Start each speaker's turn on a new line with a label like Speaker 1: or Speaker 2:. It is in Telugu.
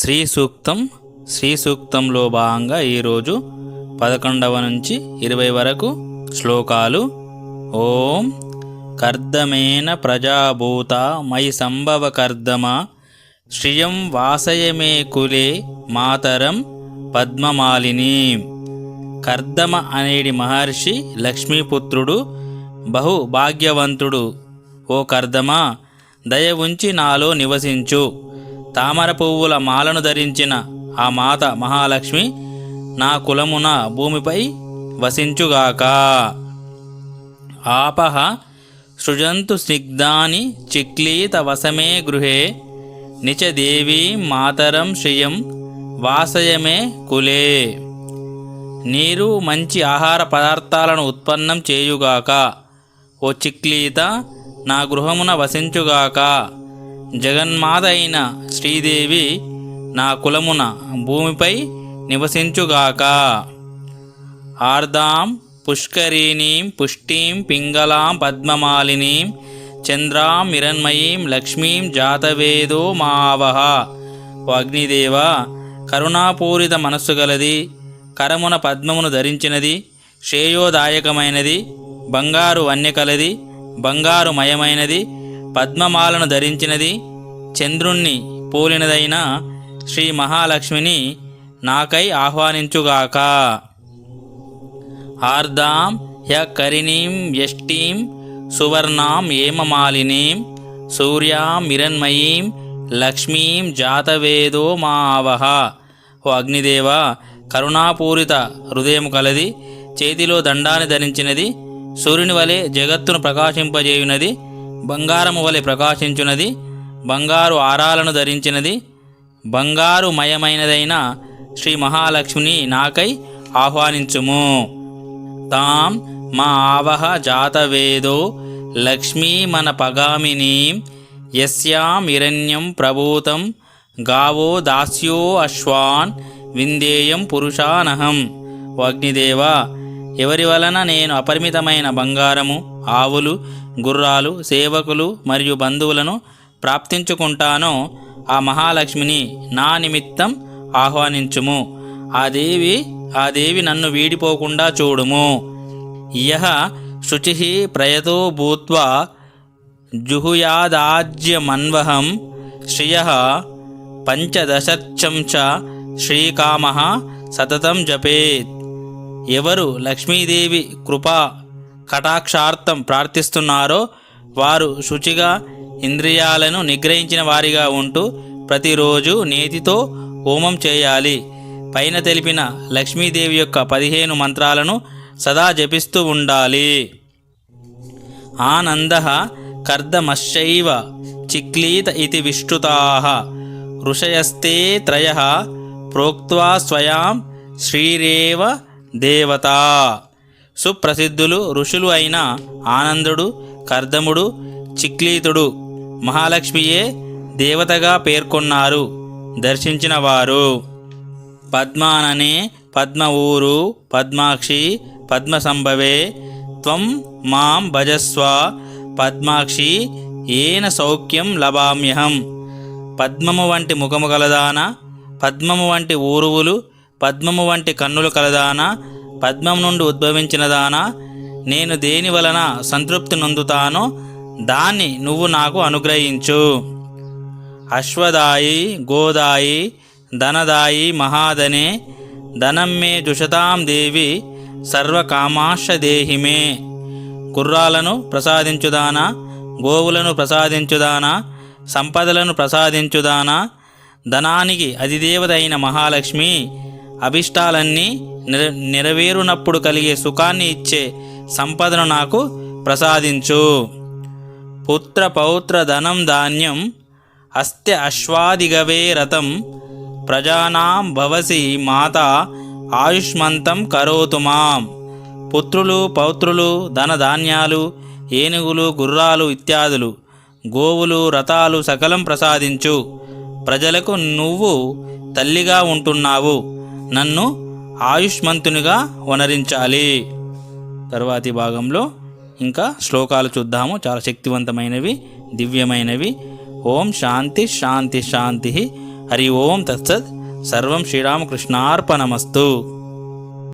Speaker 1: శ్రీ సూక్తం శ్రీ సూక్తంలో భాగంగా ఈరోజు 11వ నుంచి 20 వరకు శ్లోకాలు. ఓం కర్దమేన ప్రజాభూత మయి సంభవ కర్దమ శ్రియం వాసయమే కులే మాతరం పద్మమాలిని. కర్దమ అనేడి మహర్షి లక్ష్మీపుత్రుడు, బహు భాగ్యవంతుడు. ఓ కర్దమ, దయ ఉంచి నాలో నివసించు. తామర పువ్వుల మాలను ధరించిన ఆ మాత మహాలక్ష్మి నా కులమున భూమిపై వసించుగాక. ఆపహ సృజంతు స్నిగ్ధాని చిక్లీత వసమే గృహే నిచ దేవీ మాతరం శ్రియం వాసయమే కులే. నీరు మంచి ఆహార పదార్థాలను ఉత్పన్నం చేయుగాక. ఓ చిక్లీత, నా గృహమున వసించుగాక. జగన్మాత అయిన శ్రీదేవి నా కులమున భూమిపై నివసించుగాక. ఆర్దాం పుష్కరిణీం పుష్టిం పింగళాం పద్మమాలినీం చంద్రాం మిరణ్మయీం లక్ష్మీం జాతవేదో మావహ. ఓ అగ్నిదేవ, కరుణాపూరిత మనస్సు గలది, కరమున పద్మమును ధరించినది, శ్రేయోదాయకమైనది, బంగారు వన్య కలది, బంగారు మయమైనది, పద్మమాలను ధరించినది, చంద్రుణ్ణి పోలినదైన శ్రీ మహాలక్ష్మిని నాకై ఆహ్వానించుగాక. ఆర్దాం హ్యకరిణీం యష్టీం సువర్ణాం ఏమమాలినీం సూర్యాం మిరణ్మయీం లక్ష్మీం జాతవేదో మావహ. ఓ అగ్నిదేవ, కరుణాపూరిత హృదయం కలది, చేతిలో దండాన్ని ధరించినది, సూర్యుని వలె జగత్తును ప్రకాశింపజేయునది, బంగారము వలె ప్రకాశించున్నది, బంగారు ఆరాలను ధరించినది, బంగారు మయమైనదైన శ్రీ మహాలక్ష్మిని నాకై ఆహ్వానించుము. తాం మా ఆవహ జాతవేదో లక్ష్మీ మన పగామినీం యస్యాం హిరణ్యం ప్రభూతం గావో దాస్యో అశ్వాన్ విందేయం పురుషానహం. అగ్నిదేవ, ఎవరి వలన నేను అపరిమితమైన బంగారము, ఆవులు, గుర్రాలు, సేవకులు మరియు బంధువులను ప్రాప్తించుకుంటానో ఆ మహాలక్ష్మిని నా నిమిత్తం ఆహ్వానించుము. ఆ దేవి నన్ను వీడిపోకుండా చూడుము. యః శుచిః ప్రయతో భూత్వా జుహుయాదాజ్యమన్వహం శ్రియః పంచదశచ్చంచ శ్రీకామః సతతం జపేత్. ఎవరు లక్ష్మీదేవి కృపా కటాక్షార్థం ప్రార్థిస్తున్నారో వారు శుచిగా ఇంద్రియాలను నిగ్రహించిన వారిగా ఉంటూ ప్రతిరోజు నేతితో హోమం చేయాలి. పైన తెలిపిన లక్ష్మీదేవి యొక్క 15 మంత్రాలను సదా జపిస్తూ ఉండాలి. ఆనందః కర్దమశ్చైవ చిక్లీత ఇతి విష్టుతాః ఋషయస్తే త్రయః ప్రోక్త్వా స్వయాం శ్రీరేవ దేవత. సుప్రసిద్ధులు ఋషులు అయిన ఆనందుడు, కర్దముడు, చిక్లీతుడు మహాలక్ష్మియే దేవతగా పేర్కొన్నారు, దర్శించిన వారు. పద్మాననే పద్మ ఊరు పద్మాక్షి పద్మసంభవే త్వం మాం భజస్వ పద్మాక్షి ఏన సౌఖ్యం లభామ్యహం. పద్మము వంటి ముఖము కలదాన, పద్మము వంటి ఊరువులు, పద్మము వంటి కన్నులు కలదానా, పద్మం నుండి ఉద్భవించినదానా, నేను దేని వలన సంతృప్తి నొందుతానో దాన్ని నువ్వు నాకు అనుగ్రహించు. అశ్వదాయి గోదాయి ధనదాయి మహాధనే ధనం మే జుషతాం దేవి సర్వకామాశ దేహిమే. గుర్రాలను ప్రసాదించుదానా, గోవులను ప్రసాదించుదానా, సంపదలను ప్రసాదించుదానా. ధనానికి అధిదేవత అయిన మహాలక్ష్మి అభిష్టాలన్నీ నెరవేరునప్పుడు కలిగే సుఖాన్ని ఇచ్చే సంపదను నాకు ప్రసాదించు. పుత్ర పౌత్ర ధనం ధాన్యం అస్త్య అశ్వాదిగవే రథం ప్రజానాం భవసి మాత ఆయుష్మంతం కరోతు మాం. పుత్రులు, పౌత్రులు, ధనధాన్యాలు, ఏనుగులు, గుర్రాలు ఇత్యాదులు, గోవులు, రథాలు సకలం ప్రసాదించు. ప్రజలకు నువ్వు తల్లిగా ఉంటున్నావు, నన్ను ఆయుష్మంతునిగా వనరించాలి. తరువాతి భాగంలో ఇంకా శ్లోకాలు చూద్దాము. చాలా శక్తివంతమైనవి, దివ్యమైనవి. ఓం శాంతి శాంతి శాంతి. హరి ఓం తత్సత్. సర్వం శ్రీరామకృష్ణార్పణమస్తు.